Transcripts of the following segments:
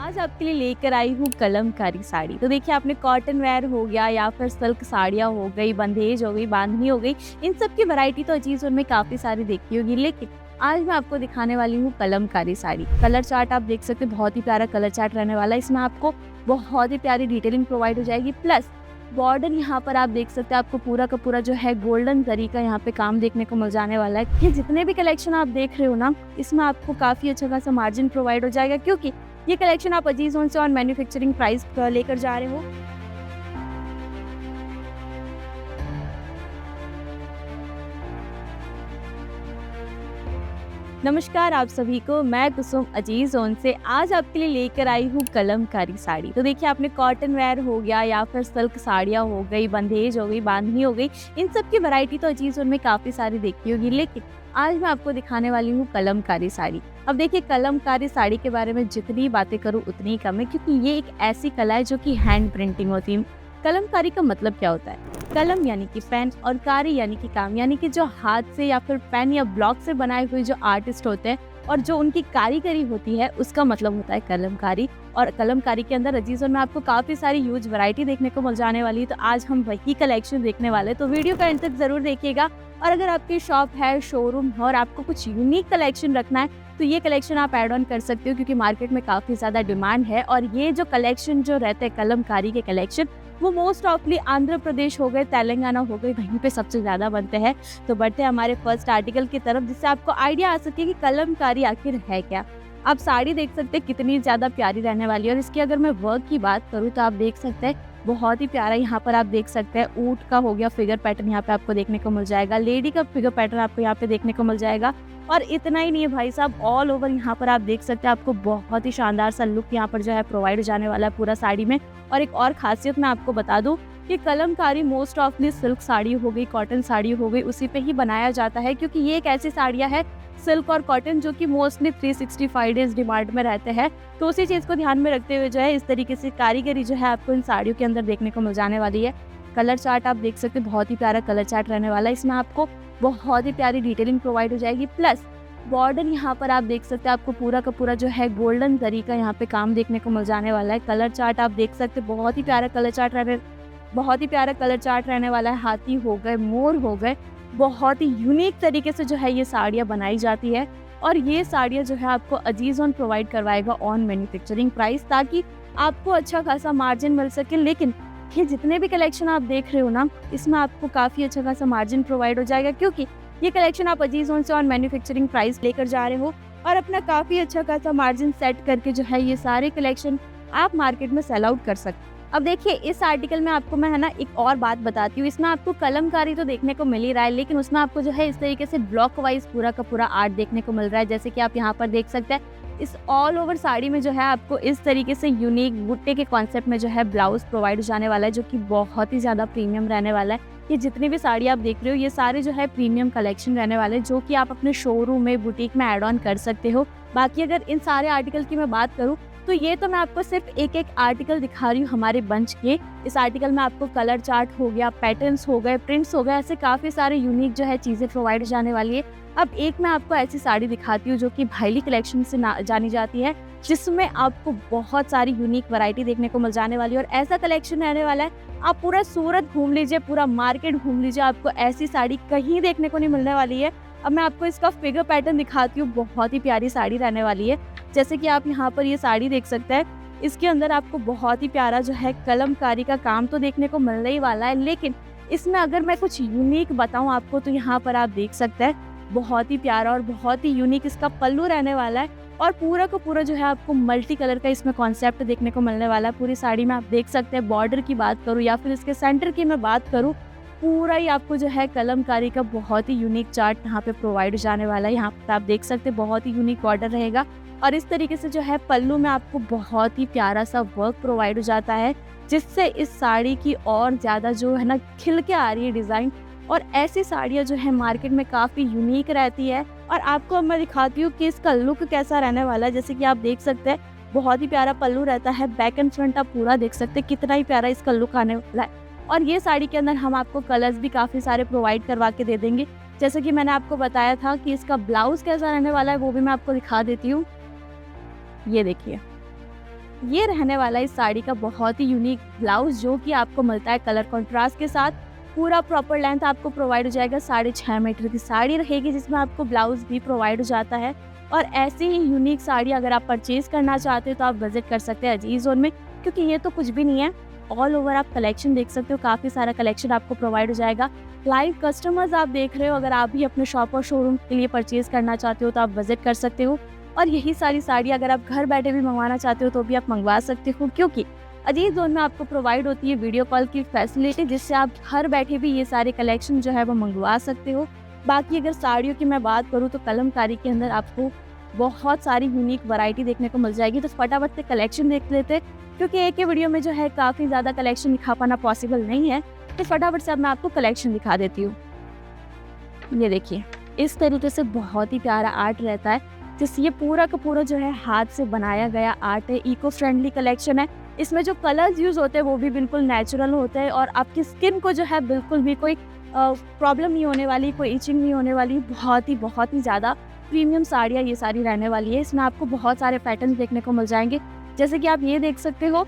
आज आपके लिए लेकर आई हूँ कलमकारी साड़ी। तो देखिए, आपने कॉटन वेयर हो गया या फिर सिल्क साड़ियाँ हो गई, बंदेज हो गई, बांधनी हो गई, इन सब की वैरायटी तो अजीज उनमें काफ़ी सारी देखी होगी। लेकिन आज मैं आपको दिखाने वाली हूँ कलमकारी साड़ी। कलर चार्ट आप देख सकते हैं, बहुत ही प्यारा कलर चार्ट रहने वाला है। इसमें आपको बहुत ही प्यारी डिटेलिंग प्रोवाइड हो जाएगी। प्लस बॉर्डर यहाँ पर आप देख सकते हैं, आपको पूरा का पूरा जो है गोल्डन जरी का यहाँ पे काम देखने को मिल जाने वाला है। ये जितने भी कलेक्शन आप देख रहे हो ना, इसमें आपको काफ़ी अच्छा खासा मार्जिन प्रोवाइड हो जाएगा, क्योंकि ये कलेक्शन आप अजीज से ऑन मैन्युफैक्चरिंग प्राइस लेकर जा रहे हो। नमस्कार आप सभी को, मैं कुसुम अजीज जोन से आज आपके लिए लेकर आई हूँ कलमकारी साड़ी। तो देखिए, आपने कॉटन वेयर हो गया या फिर सिल्क साड़ियाँ हो गई, बंदेज हो गई, बांधनी हो गई, इन सब की वैरायटी तो अजीज जोन में काफ़ी सारी देखी होगी। लेकिन आज मैं आपको दिखाने वाली हूँ कलमकारी साड़ी। अब देखिए, कलमकारी साड़ी के बारे में जितनी बातें करूँ उतनी कम है, क्योंकि ये एक ऐसी कला है जो कि हैंड प्रिंटिंग होती है। कलमकारी का मतलब क्या होता है? कलम यानी कि पेन और कारी यानी कि काम, यानी कि जो हाथ से या फिर पेन या ब्लॉक से बनाए हुए जो आर्टिस्ट होते हैं और जो उनकी कारीगरी होती है, उसका मतलब होता है कलमकारी। और कलमकारी के अंदर अजीजों में आपको काफ़ी सारी यूज वैरायटी देखने को मिल जाने वाली है। तो आज हम वही कलेक्शन देखने वाले हैं, तो वीडियो का एंड तक जरूर देखिएगा। और अगर आपकी शॉप है, शोरूम है और आपको कुछ यूनिक कलेक्शन रखना है, तो ये कलेक्शन आप ऐड ऑन कर सकते हो, क्योंकि मार्केट में काफ़ी ज़्यादा डिमांड है। और ये जो कलेक्शन जो रहते हैं कलमकारी के कलेक्शन, वो मोस्ट ऑफली आंध्र प्रदेश हो गए, तेलंगाना हो गए, वहीं पे सबसे ज़्यादा बनते हैं। तो बढ़ते हैं हमारे फर्स्ट आर्टिकल की तरफ, जिससे आपको आइडिया आ सके कि कलमकारी आखिर है क्या। आप साड़ी देख सकते हैं कितनी ज़्यादा प्यारी रहने वाली है। और इसकी अगर मैं वर्क की बात करूँ तो आप देख सकते हैं बहुत ही प्यारा, यहाँ पर आप देख सकते हैं ऊंट का हो गया फिगर पैटर्न यहाँ पे आपको देखने को मिल जाएगा, लेडी का फिगर पैटर्न आपको यहाँ पे देखने को मिल जाएगा। और इतना ही नहीं है भाई साहब, ऑल ओवर यहाँ पर आप देख सकते हैं आपको बहुत ही शानदार सा लुक यहाँ पर जो है प्रोवाइड हो जाने वाला है पूरा साड़ी में। और एक और खासियत मैं आपको बता दूं कि कलमकारी मोस्ट ऑफली सिल्क साड़ी हो गई, कॉटन साड़ी हो गई, उसी पे ही बनाया जाता है, क्योंकि ये एक ऐसी साड़ियाँ है सिल्क और कॉटन जो कि मोस्टली 365 डेज डिमांड में रहते हैं। तो उसी चीज़ को ध्यान में रखते हुए जो है इस तरीके से कारीगरी जो है आपको इन साड़ियों के अंदर देखने को मिल जाने वाली है। कलर चार्ट आप देख सकते हैं, बहुत ही प्यारा कलर चार्ट रहने वाला है। इसमें आपको बहुत ही प्यारी डिटेलिंग प्रोवाइड हो जाएगी। प्लस बॉर्डर यहाँ पर आप देख सकते हैं, आपको पूरा का पूरा जो है गोल्डन जरी का यहाँ पे काम देखने को मिल जाने वाला है। कलर चार्ट आप देख सकते हैं, बहुत ही प्यारा कलर चार्ट रहने वाला है। हाथी हो गए, मोर हो गए, बहुत ही यूनिक तरीके से जो है ये साड़ियाँ बनाई जाती है। और ये साड़ियाँ जो है आपको अजीज ऑन प्रोवाइड करवाएगा ऑन मैन्युफैक्चरिंग प्राइस, ताकि आपको अच्छा खासा मार्जिन मिल सके। लेकिन ये जितने भी कलेक्शन आप देख रहे हो ना, इसमें आपको काफ़ी अच्छा खासा मार्जिन प्रोवाइड हो जाएगा, क्योंकि ये कलेक्शन आप अजीज से ऑन मैन्युफैक्चरिंग प्राइस लेकर जा रहे हो। और अपना काफ़ी अच्छा खासा मार्जिन सेट करके जो है ये सारे कलेक्शन आप मार्केट में सेल आउट कर सकते हैं। अब देखिए, इस आर्टिकल में आपको मैं है ना एक और बात बताती हूँ। इसमें आपको कलमकारी तो देखने को मिल ही रहा है, लेकिन उसमें आपको जो है इस तरीके से ब्लॉक वाइज पूरा का पूरा आर्ट देखने को मिल रहा है। जैसे कि आप यहाँ पर देख सकते हैं, इस ऑल ओवर साड़ी में जो है आपको इस तरीके से यूनिक बुट्टे के कॉन्सेप्ट में जो है ब्लाउज प्रोवाइड हो जाने वाला है, जो कि बहुत ही ज़्यादा प्रीमियम रहने वाला है। ये जितनी भी साड़ी आप देख रहे हो, ये सारे जो है प्रीमियम कलेक्शन रहने वाले हैं, जो कि आप अपने शोरूम में, बुटीक में ऐड ऑन कर सकते हो। बाकी अगर इन सारे आर्टिकल की मैं बात करूँ, तो ये तो मैं आपको सिर्फ एक एक आर्टिकल दिखा रही हूँ हमारे बंच के। इस आर्टिकल में आपको कलर चार्ट हो गया, पैटर्न्स हो गए, प्रिंट्स हो गए, ऐसे काफ़ी सारे यूनिक जो है चीज़ें प्रोवाइड जाने वाली है। अब एक मैं आपको ऐसी साड़ी दिखाती हूँ जो कि भाईली कलेक्शन से जानी जाती है, जिसमें आपको बहुत सारी यूनिक वैरायटी देखने को मिल जाने वाली है। और ऐसा कलेक्शन रहने वाला है, आप पूरा सूरत घूम लीजिए, पूरा मार्केट घूम लीजिए, आपको ऐसी साड़ी कहीं देखने को नहीं मिलने वाली है। अब मैं आपको इसका फिगर पैटर्न दिखाती हूँ, बहुत ही प्यारी साड़ी रहने वाली है। जैसे कि आप यहाँ पर ये साड़ी देख सकते हैं, इसके अंदर आपको बहुत ही प्यारा जो है कलमकारी का काम तो देखने को मिलने ही वाला है। लेकिन इसमें अगर मैं कुछ यूनिक बताऊँ आपको, तो यहाँ पर आप देख सकते हैं बहुत ही प्यारा और बहुत ही यूनिक इसका पल्लू रहने वाला है। और पूरा का पूरा जो है आपको मल्टी कलर का इसमें कॉन्सेप्ट देखने को मिलने वाला है पूरी साड़ी में। आप देख सकते हैं, बॉर्डर की बात करूँ या फिर इसके सेंटर की मैं बात करूँ, पूरा ही आपको जो है कलमकारी का बहुत ही यूनिक चार्ट यहाँ पे प्रोवाइड हो जाने वाला है। यहाँ पर आप देख सकते हैं बहुत ही यूनिक बॉर्डर रहेगा। और इस तरीके से जो है पल्लू में आपको बहुत ही प्यारा सा वर्क प्रोवाइड हो जाता है, जिससे इस साड़ी की और ज़्यादा जो है ना खिल के आ रही है डिज़ाइन। और ऐसी साड़ियाँ जो है मार्केट में काफ़ी यूनिक रहती है। और आपको अब मैं दिखाती हूँ कि इसका लुक कैसा रहने वाला है। जैसे कि आप देख सकते हैं, बहुत ही प्यारा पल्लू रहता है, बैक एंड फ्रंट आप पूरा देख सकते हैं कितना ही प्यारा इसका लुक आने वाला है। और ये साड़ी के अंदर हम आपको कलर्स भी काफ़ी सारे प्रोवाइड करवा के दे देंगे। जैसे कि मैंने आपको बताया था कि इसका ब्लाउज कैसा रहने वाला है, वो भी मैं आपको दिखा देती हूँ। ये देखिए, ये रहने वाला है इस साड़ी का बहुत ही यूनिक ब्लाउज, जो कि आपको मिलता है कलर कॉन्ट्रास्ट के साथ। पूरा प्रॉपर लेंथ आपको प्रोवाइड हो जाएगा, 6.5 मीटर की साड़ी रहेगी जिसमें आपको ब्लाउज भी प्रोवाइड हो जाता है। और ऐसी ही यूनिक साड़ी अगर आप परचेज करना चाहते हो तो आप विजिट कर सकते हैं अजीज जोन में, क्योंकि ये तो कुछ भी नहीं है, ऑल ओवर आप कलेक्शन देख सकते हो, काफ़ी सारा कलेक्शन आपको प्रोवाइड हो जाएगा। लाइव कस्टमर्स आप देख रहे हो, अगर आप भी अपने शॉप और शोरूम के लिए परचेज करना चाहते हो तो आप विजिट कर सकते हो। और यही सारी साड़ी अगर आप घर बैठे भी मंगवाना चाहते हो तो भी आप मंगवा सकते हो, क्योंकि अजीज जोन में आपको प्रोवाइड होती है वीडियो कॉल की फैसिलिटी, जिससे आप घर बैठे भी ये सारे कलेक्शन जो है वो मंगवा सकते हो। बाकी अगर साड़ियों की मैं बात करूँ तो कलमकारी के अंदर आपको बहुत सारी यूनिक वैरायटी देखने को मिल जाएगी। तो फटाफट से कलेक्शन देख लेते हैं, क्योंकि एक ही वीडियो में जो है काफ़ी ज़्यादा कलेक्शन दिखा पाना पॉसिबल नहीं है। तो फटाफट से अब मैं आपको कलेक्शन दिखा देती हूँ। ये देखिए, इस तरीके से बहुत ही प्यारा आर्ट रहता है, जिससे ये पूरा का पूरा जो है हाथ से बनाया गया आर्ट है। इको फ्रेंडली कलेक्शन है, इसमें जो कलर्स यूज़ होते हैं वो भी बिल्कुल नेचुरल होते हैं और आपकी स्किन को जो है बिल्कुल भी कोई प्रॉब्लम नहीं होने वाली, कोई इचिंग नहीं होने वाली। बहुत ही ज़्यादा प्रीमियम साड़ियाँ ये सारी रहने वाली है। इसमें आपको बहुत सारे पैटर्न देखने को मिल जाएंगे, जैसे कि आप ये देख सकते हो।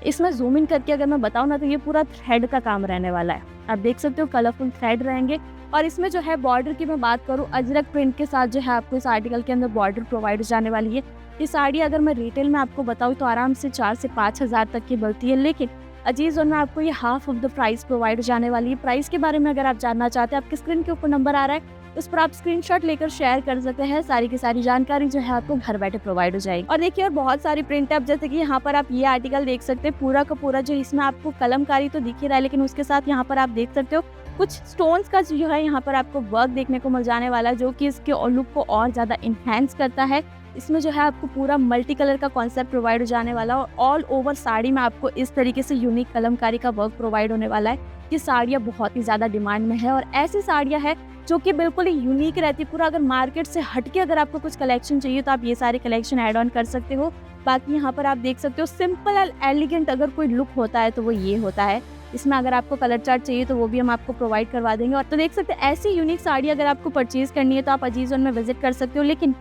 इसमें जूम इन करके अगर मैं बताऊँ ना तो ये पूरा थ्रेड का काम रहने वाला है। आप देख सकते हो कलरफुल थ्रेड रहेंगे। और इसमें जो है बॉर्डर की मैं बात करूँ, अजरक प्रिंट के साथ जो है आपको इस आर्टिकल के अंदर बॉर्डर प्रोवाइड हो जाने वाली है। ये साड़ी अगर मैं रिटेल में आपको बताऊँ तो आराम से 4 से 5 हज़ार तक की मिलती है, लेकिन अजीज जोन में आपको ये half of the price provide हो जाने वाली है। प्राइस के बारे में अगर आप जानना चाहते हैं, आपके स्क्रीन के ऊपर नंबर आ रहा है, उस पर आप स्क्रीनशॉट लेकर शेयर कर सकते हैं। सारी की सारी जानकारी जो है आपको घर बैठे प्रोवाइड हो जाएगी। और देखिए, और बहुत सारी प्रिंट है, जैसे कि यहाँ पर आप ये आर्टिकल देख सकते हैं, पूरा का पूरा जो इसमें आपको कलमकारी तो दिख ही रहा है, लेकिन उसके साथ यहाँ पर आप देख सकते हो कुछ स्टोन्स का जो है यहाँ पर आपको वर्क देखने को मिल जाने वाला है, जो कि इसके लुक को और ज़्यादा इन्हेंस करता है। इसमें जो है आपको पूरा मल्टी कलर का कॉन्सेप्ट प्रोवाइड हो जाने वाला है और ऑल ओवर साड़ी में आपको इस तरीके से यूनिक कलमकारी का वर्क प्रोवाइड होने वाला है। ये साड़ियाँ बहुत ही ज़्यादा डिमांड में है और ऐसी साड़ियाँ है जो कि बिल्कुल ही यूनिक रहती है। पूरा अगर मार्केट से हटके अगर आपको कुछ कलेक्शन चाहिए तो आप ये सारे कलेक्शन ऐड ऑन कर सकते हो। बाकी यहाँ पर आप देख सकते हो सिंपल एंड एलिगेंट अगर कोई लुक होता है तो वो ये होता है। इसमें अगर आपको कलर चार्ट चाहिए तो वो भी हम आपको प्रोवाइड करवा देंगे। और तो देख सकते हैं, ऐसी यूनिक साड़ी अगर आपको परचेज करनी है तो आप अजीज जोन में विजिट कर सकते हो। लेकिन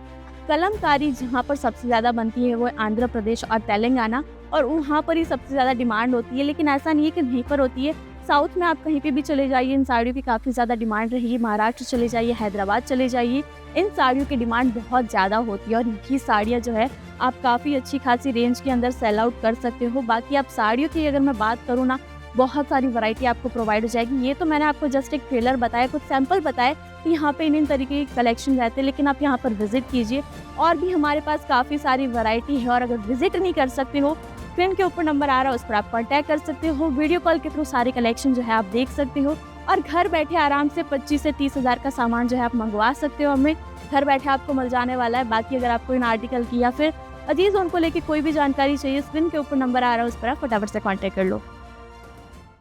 कलमकारी जहाँ पर सबसे ज़्यादा बनती है वो है आंध्र प्रदेश और तेलंगाना, और वहाँ पर ही सबसे ज़्यादा डिमांड होती है। लेकिन ऐसा नहीं है कि वहीं पर होती है, साउथ में आप कहीं पे भी चले जाइए, इन साड़ियों की काफ़ी ज़्यादा डिमांड रहेगी। महाराष्ट्र चले जाइए, हैदराबाद चले जाइए, इन साड़ियों की डिमांड बहुत ज़्यादा होती है और ये साड़ियाँ जो है आप काफ़ी अच्छी खासी रेंज के अंदर सेल आउट कर सकते हो। बाकी आप साड़ियों की अगर मैं बात करूँ ना, बहुत सारी वैरायटी आपको प्रोवाइड हो जाएगी। ये तो मैंने आपको जस्ट एक ट्रेलर बताया, कुछ सैंपल बताए कि यहाँ पे इन तरीके के कलेक्शन रहते हैं, लेकिन आप यहाँ पर विजिट कीजिए। और भी हमारे पास काफ़ी सारी वैरायटी है और अगर विजिट नहीं कर सकते हो, स्क्रीन के ऊपर नंबर आ रहा है, उस पर आप कॉन्टैक्ट कर सकते हो। वीडियो कॉल के थ्रू सारे कलेक्शन जो है आप देख सकते हो और घर बैठे आराम से 25 से 30 हज़ार का सामान जो है आप मंगवा सकते हो। हमें घर बैठे आपको मिल जाने वाला है। बाकी अगर आपको इन आर्टिकल की या फिर अजीज जोन को लेकर कोई भी जानकारी चाहिए, स्क्रीन के ऊपर नंबर आ रहा है, उस पर आप फटाफट से कॉन्टैक्ट कर लो।